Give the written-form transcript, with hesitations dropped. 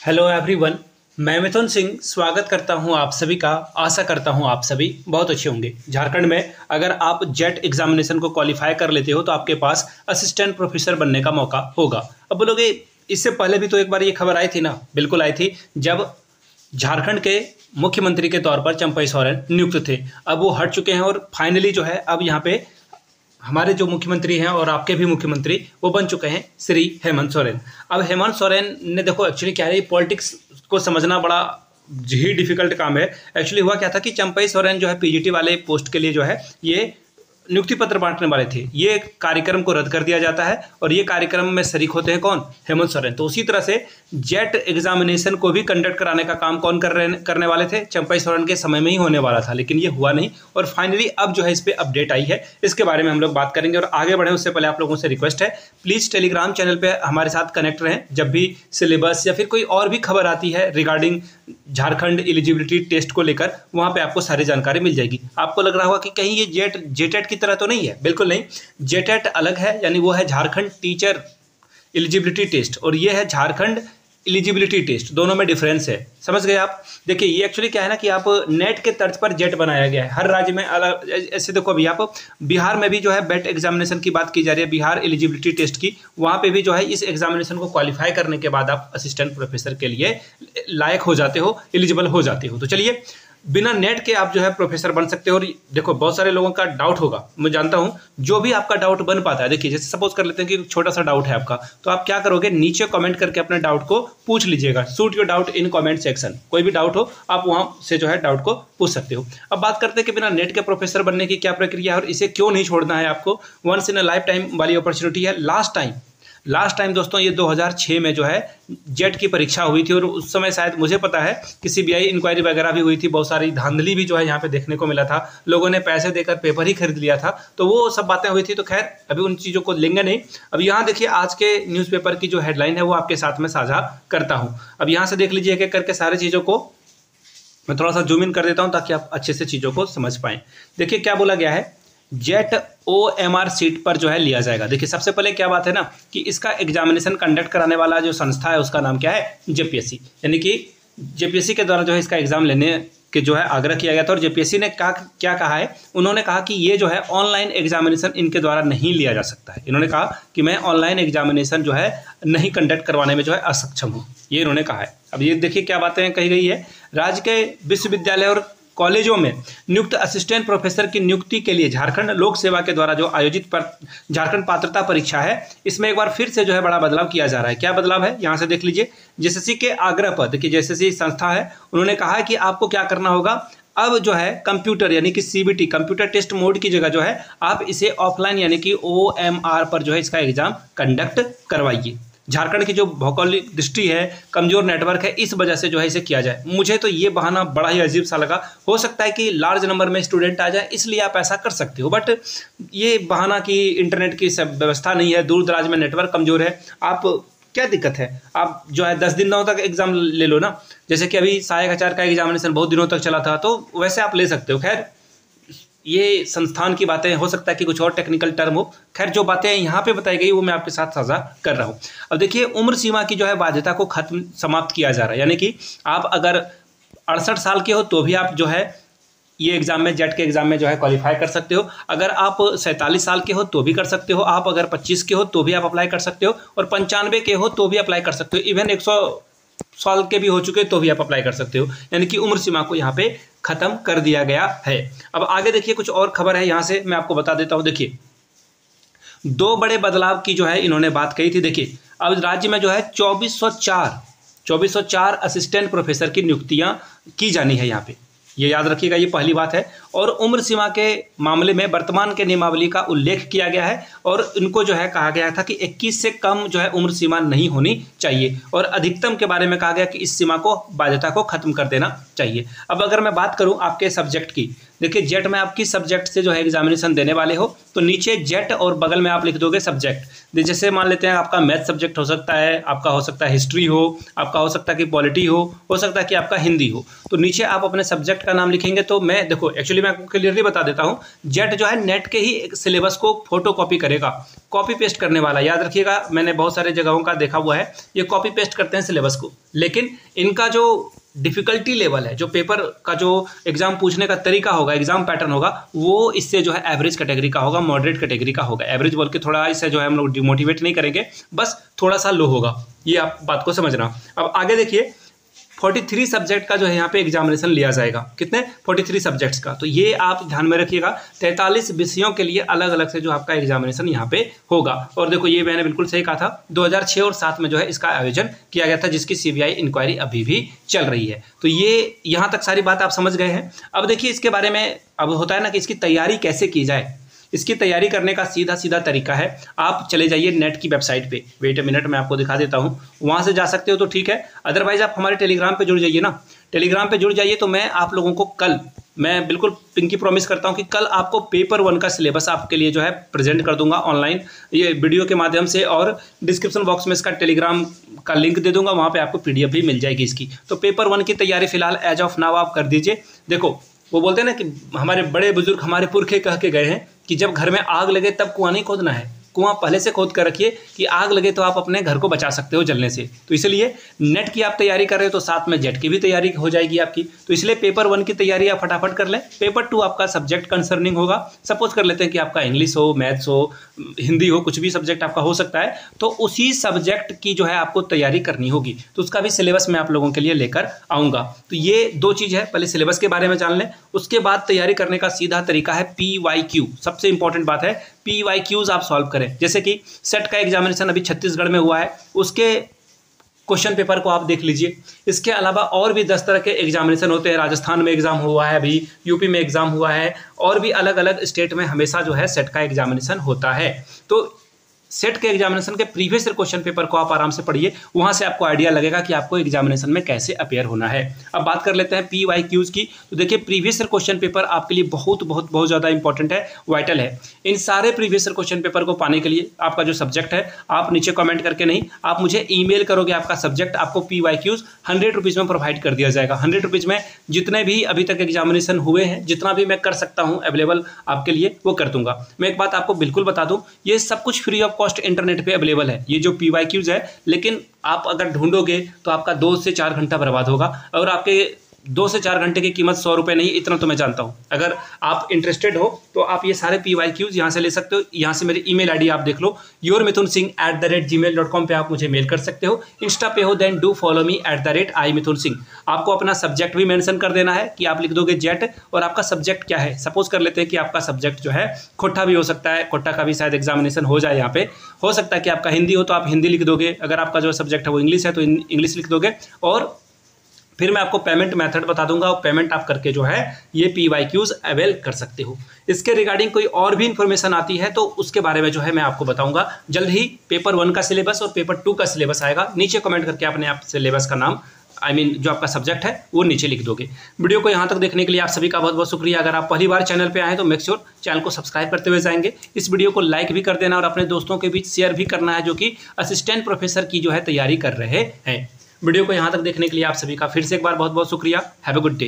Hello everyone. मैं मिथुन सिंह स्वागत करता हूं आप सभी का। आशा करता हूं आप सभी बहुत अच्छे होंगे। झारखंड में अगर आप जेट एग्जामिनेशन को क्वालिफाई कर लेते हो तो आपके पास असिस्टेंट प्रोफेसर बनने का मौका होगा। अब बोलोगे इससे पहले भी तो एक बार ये खबर आई थी ना। बिल्कुल आई थी, जब झारखंड के मुख्यमंत्री के तौर पर चंपई सोरेन नियुक्त थे। अब वो हट चुके हैं और फाइनली जो है अब यहाँ पे हमारे जो मुख्यमंत्री हैं और आपके भी मुख्यमंत्री वो बन चुके हैं श्री हेमंत सोरेन। अब हेमंत सोरेन ने देखो एक्चुअली क्या है, पॉलिटिक्स को समझना बड़ा ही डिफिकल्ट काम है। एक्चुअली हुआ क्या था कि चंपई सोरेन जो है पीजीटी वाले पोस्ट के लिए जो है ये नियुक्ति पत्र बांटने वाले थे। ये कार्यक्रम को रद्द कर दिया जाता है और ये कार्यक्रम में शरीक होते हैं कौन? हेमंत सोरेन। तो उसी तरह से जेट एग्जामिनेशन को भी कंडक्ट कराने का काम कौन करने वाले थे? चंपई सोरेन के समय में ही होने वाला था, लेकिन ये हुआ नहीं और फाइनली अब जो है इस पर अपडेट आई है। इसके बारे में हम लोग बात करेंगे और आगे बढ़े उससे पहले आप लोगों से रिक्वेस्ट है, प्लीज़ टेलीग्राम चैनल पर हमारे साथ कनेक्ट रहें। जब भी सिलेबस या फिर कोई और भी खबर आती है रिगार्डिंग झारखंड एलिजिबिलिटी टेस्ट को लेकर, वहाँ पे आपको सारी जानकारी मिल जाएगी। आपको लग रहा होगा कि कहीं ये जेटेट की तरह तो नहीं है। बिल्कुल नहीं, जेटेट अलग है, यानी वो है झारखंड टीचर एलिजिबिलिटी टेस्ट और ये है झारखंड एलिजिबिलिटी टेस्ट। दोनों में डिफरेंस है, समझ गए आप? देखिए ये एक्चुअली क्या है ना कि आप नेट के तर्ज पर जेट बनाया गया है। हर राज्य में अलग। ऐसे देखो अभी आप बिहार में भी जो है बेट एग्जामिनेशन की बात की जा रही है, बिहार एलिजिबिलिटी टेस्ट की। वहाँ पे भी जो है इस एग्जामिनेशन को क्वालिफाई करने के बाद आप असिस्टेंट प्रोफेसर के लिए लायक हो जाते हो, एलिजिबल हो जाते हो। तो चलिए, बिना नेट के आप जो है प्रोफेसर बन सकते हो। और देखो बहुत सारे लोगों का डाउट होगा, मैं जानता हूं, जो भी आपका डाउट बन पाता है। देखिए जैसे सपोज कर लेते हैं कि छोटा सा डाउट है आपका, तो आप क्या करोगे, नीचे कमेंट करके अपने डाउट को पूछ लीजिएगा। Shoot your doubt in comment section. कोई भी डाउट हो आप वहां से जो है डाउट को पूछ सकते हो। अब बात करते हैं कि बिना नेट के प्रोफेसर बनने की क्या प्रक्रिया है और इसे क्यों नहीं छोड़ना है आपको। Once in a life time वाली अपॉर्चुनिटी है। लास्ट टाइम दोस्तों ये 2006 में जो है जेट की परीक्षा हुई थी और उस समय शायद मुझे पता है कि सीबीआई इंक्वायरी वगैरह भी हुई थी। बहुत सारी धांधली भी जो है यहाँ पे देखने को मिला था। लोगों ने पैसे देकर पेपर ही खरीद लिया था, तो वो सब बातें हुई थी। तो खैर अभी उन चीज़ों को लेंगे नहीं। अब यहाँ देखिए आज के न्यूज़पेपर की जो हेडलाइन है वो आपके साथ में साझा करता हूँ। अब यहाँ से देख लीजिए एक एक करके सारी चीज़ों को मैं थोड़ा सा जूम इन कर देता हूँ ताकि आप अच्छे से चीज़ों को समझ पाएँ। देखिए क्या बोला गया है, जेट OMR सीट पर जो है लिया जाएगा। देखिए सबसे पहले क्या बात है ना कि इसका एग्जामिनेशन कंडक्ट कराने वाला जो संस्था है उसका नाम क्या है? जेपीएससी। यानी कि जेपीएससी के द्वारा जो है इसका एग्जाम लेने के जो है आग्रह किया गया था। और जेपीएससी ने क्या कहा है, उन्होंने कहा कि ये जो है ऑनलाइन एग्जामिनेशन इनके द्वारा नहीं लिया जा सकता है। इन्होंने कहा कि मैं ऑनलाइन एग्जामिनेशन जो है नहीं कंडक्ट करवाने में जो है असक्षम हूँ, ये इन्होंने कहा है। अब ये देखिए क्या बातें कही गई है, राज्य के विश्वविद्यालय और कॉलेजों में नियुक्त असिस्टेंट प्रोफेसर की नियुक्ति के लिए झारखंड लोक सेवा के द्वारा जो आयोजित झारखंड पात्रता परीक्षा है, इसमें एक बार फिर से जो है बड़ा बदलाव किया जा रहा है। क्या बदलाव है यहाँ से देख लीजिए। जेएसएससी के आग्रह पर, देखिए जेएसएससी संस्था है, उन्होंने कहा है कि आपको क्या करना होगा, अब जो है कंप्यूटर यानी कि सीबीटी कंप्यूटर टेस्ट मोड की जगह जो है आप इसे ऑफलाइन यानी कि OMR पर जो है इसका एग्जाम कंडक्ट करवाइए। झारखंड की जो भौगोलिक दृष्टि है, कमजोर नेटवर्क है, इस वजह से जो है इसे किया जाए। मुझे तो ये बहाना बड़ा ही अजीब सा लगा। हो सकता है कि लार्ज नंबर में स्टूडेंट आ जाए इसलिए आप ऐसा कर सकते हो, बट ये बहाना कि इंटरनेट की व्यवस्था नहीं है, दूर दराज में नेटवर्क कमजोर है, आप क्या दिक्कत है, आप जो है 10 दिनों तक एग्जाम ले लो ना। जैसे कि अभी सहायक आचार्य का एग्जामिनेशन बहुत दिनों तक चला था, तो वैसे आप ले सकते हो। खैर ये संस्थान की बातें, हो सकता है कि कुछ और टेक्निकल टर्म हो। खैर जो बातें यहाँ पे बताई गई वो मैं आपके साथ साझा कर रहा हूँ। अब देखिए उम्र सीमा की जो है बाध्यता को समाप्त किया जा रहा है। यानी कि आप अगर 68 साल के हो तो भी आप जो है ये एग्जाम में, जेट के एग्जाम में जो है क्वालिफाई कर सकते हो। अगर आप 47 साल के हो तो भी कर सकते हो। आप अगर 25 के हो तो भी आप अप्लाई कर सकते हो और 95 के हो तो भी अप्लाई कर सकते हो। इवन 100 साल के भी हो चुके तो भी आप अप्लाई कर सकते हो। यानी कि उम्र सीमा को यहाँ पे खत्म कर दिया गया है। अब आगे देखिए कुछ और खबर है, यहाँ से मैं आपको बता देता हूँ। देखिए 2 बड़े बदलाव की जो है इन्होंने बात कही थी। देखिए अब राज्य में जो है 2404 असिस्टेंट प्रोफेसर की नियुक्तियां की जानी है यहाँ पे, ये याद रखिएगा, ये पहली बात है। और उम्र सीमा के मामले में वर्तमान के नियमावली का उल्लेख किया गया है और इनको जो है कहा गया था कि 21 से कम जो है उम्र सीमा नहीं होनी चाहिए और अधिकतम के बारे में कहा गया कि इस सीमा को, बाध्यता को खत्म कर देना चाहिए। अब अगर मैं बात करूं आपके सब्जेक्ट की, देखिए जेट में आप किस सब्जेक्ट से जो है एग्जामिनेशन देने वाले हो, तो नीचे जेट और बगल में आप लिख दोगे सब्जेक्ट। जैसे मान लेते हैं आपका मैथ सब्जेक्ट हो सकता है, आपका हो सकता है हिस्ट्री हो, आपका हो सकता है कि पॉलिटी हो सकता है कि आपका हिंदी हो। तो नीचे आप अपने सब्जेक्ट का नाम लिखेंगे। तो मैं देखो एक्चुअली चलिए मैं आपको क्लियरली बता देता हूँ। जेट जो है नेट के ही सिलेबस को फोटो कॉपी करेगा, कॉपी पेस्ट करने वाला। याद रखिएगा, मैंने बहुत सारे जगहों का देखा हुआ है, ये कॉपी पेस्ट करते हैं सिलेबस को, लेकिन इनका जो डिफ़िकल्टी लेवल है, जो पेपर का जो एग्जाम पूछने का तरीका होगा, एग्जाम पैटर्न होगा, वो इससे जो है एवरेज कैटेगरी का होगा, मॉडरेट कैटेगरी का होगा। एवरेज बोल के थोड़ा इससे जो है हम लोग डिमोटिवेट नहीं करेंगे, बस थोड़ा सा लो होगा, ये आप बात को समझना। अब आगे देखिए, 43 सब्जेक्ट का जो है यहाँ पे एग्जामिनेशन लिया जाएगा। कितने? 43 सब्जेक्ट्स का। तो ये आप ध्यान में रखिएगा, 43 विषयों के लिए अलग अलग से जो आपका एग्जामिनेशन यहाँ पे होगा। और देखो, ये मैंने बिल्कुल सही कहा था, 2006 और 7 में जो है इसका आयोजन किया गया था, जिसकी CBI इंक्वायरी अभी भी चल रही है। तो ये यहाँ तक सारी बात आप समझ गए हैं। अब देखिए, इसके बारे में अब होता है ना कि इसकी तैयारी कैसे की जाए। इसकी तैयारी करने का सीधा सीधा तरीका है, आप चले जाइए नेट की वेबसाइट पे। वेट अ मिनट, मैं आपको दिखा देता हूँ, वहाँ से जा सकते हो तो ठीक है, अदरवाइज आप हमारे टेलीग्राम पे जुड़ जाइए ना। टेलीग्राम पे जुड़ जाइए तो मैं आप लोगों को कल, मैं बिल्कुल पिंकी प्रॉमिस करता हूँ कि कल आपको पेपर 1 का सिलेबस आपके लिए जो है प्रेजेंट कर दूंगा ऑनलाइन, ये वीडियो के माध्यम से, और डिस्क्रिप्शन बॉक्स में इसका टेलीग्राम का लिंक दे दूंगा, वहाँ पे आपको PDF भी मिल जाएगी इसकी। तो पेपर 1 की तैयारी फिलहाल एज ऑफ नाउ आप कर दीजिए। देखो, वो बोलते हैं ना कि हमारे बड़े बुजुर्ग, हमारे पुरखे कह के गए हैं कि जब घर में आग लगे तब कुआं नहीं खोदना है, कुआं पहले से खोद कर रखिए कि आग लगे तो आप अपने घर को बचा सकते हो जलने से। तो इसलिए नेट की आप तैयारी कर रहे हो तो साथ में जेट की भी तैयारी हो जाएगी आपकी। तो इसलिए पेपर 1 की तैयारी आप फटाफट कर लें। पेपर 2 आपका सब्जेक्ट कंसर्निंग होगा। सपोज कर लेते हैं कि आपका इंग्लिश हो, मैथ्स हो, हिंदी हो, कुछ भी सब्जेक्ट आपका हो सकता है, तो उसी सब्जेक्ट की जो है आपको तैयारी करनी होगी। तो उसका भी सिलेबस मैं आप लोगों के लिए लेकर आऊँगा। तो ये 2 चीज़ है, पहले सिलेबस के बारे में जान लें, उसके बाद तैयारी करने का सीधा तरीका है PYQ। सबसे इंपॉर्टेंट बात है, PYQs आप सॉल्व करें। जैसे कि सेट का एग्जामिनेशन अभी छत्तीसगढ़ में हुआ है, उसके क्वेश्चन पेपर को आप देख लीजिए। इसके अलावा और भी 10 तरह के एग्जामिनेशन होते हैं। राजस्थान में एग्जाम हुआ है, अभी यूपी में एग्जाम हुआ है, और भी अलग अलग स्टेट में हमेशा जो है सेट का एग्जामिनेशन होता है। तो सेट के एग्जामिनेशन के प्रीवियस ईयर क्वेश्चन पेपर को आप आराम से पढ़िए, वहां से आपको आइडिया लगेगा कि आपको एग्जामिनेशन में कैसे अपेयर होना है। अब बात कर लेते हैं PYQs की। तो देखिए, प्रीवियस ईयर क्वेश्चन पेपर आपके लिए बहुत बहुत बहुत ज़्यादा इंपॉर्टेंट है, वाइटल है। इन सारे प्रीवियस ईयर क्वेश्चन पेपर को पाने के लिए आपका जो सब्जेक्ट है, आप नीचे कमेंट करके नहीं, आप मुझे ईमेल करोगे आपका सब्जेक्ट, आपको PYQs 100 रुपीज़ में प्रोवाइड कर दिया जाएगा। 100 रुपीज़ में जितने भी अभी तक एग्जामिनेशन हुए हैं, जितना भी मैं कर सकता हूँ अवेलेबल आपके लिए, वो कर दूंगा। मैं एक बात आपको बिल्कुल बता दूँ, ये सब कुछ फ्री ऑफ कॉस्ट इंटरनेट पे अवेलेबल है, ये जो PYQs है। लेकिन आप अगर ढूंढोगे तो आपका 2 से 4 घंटा बर्बाद होगा, और आपके 2 से 4 घंटे की कीमत 100 रुपये नहीं, इतना तो मैं जानता हूँ। अगर आप इंटरेस्टेड हो तो आप ये सारे PYQs यहाँ से ले सकते हो। यहाँ से मेरी ईमेल आईडी आप देख लो, yourmithunsingh@gmail.com पे आप मुझे मेल कर सकते हो। इंस्टा पे हो then do follow me @imithunsingh। आपको अपना सब्जेक्ट भी मेंशन कर देना है कि आप लिख दोगे जेट, और आपका सब्जेक्ट क्या है। सपोज कर लेते हैं कि आपका सब्जेक्ट जो है खोटा भी हो सकता है, खोटा का भी शायद एग्जामिनेशन हो जाए यहाँ पे। हो सकता है कि आपका हिंदी हो तो आप हिंदी लिख दोगे, अगर आपका जो सब्जेक्ट है वो इंग्लिश है तो इंग्लिश लिख दोगे, और फिर मैं आपको पेमेंट मेथड बता दूंगा, और पेमेंट आप करके जो है ये PYQs अवेल कर सकते हो। इसके रिगार्डिंग कोई और भी इन्फॉर्मेशन आती है तो उसके बारे में जो है मैं आपको बताऊंगा। जल्द ही पेपर 1 का सिलेबस और पेपर 2 का सिलेबस आएगा। नीचे कमेंट करके अपने आप सिलेबस का नाम, जो आपका सब्जेक्ट है वो नीचे लिख दोगे। वीडियो को यहाँ तक देखने के लिए आप सभी का बहुत बहुत शुक्रिया। अगर आप पहली बार चैनल पे आए तो मेक श्योर चैनल को सब्सक्राइब करते हुए जाएंगे। इस वीडियो को लाइक भी कर देना और अपने दोस्तों के बीच शेयर भी करना है, जो कि असिस्टेंट प्रोफेसर की जो है तैयारी कर रहे हैं। वीडियो को यहाँ तक देखने के लिए आप सभी का फिर से एक बार बहुत बहुत शुक्रिया। Have a good day.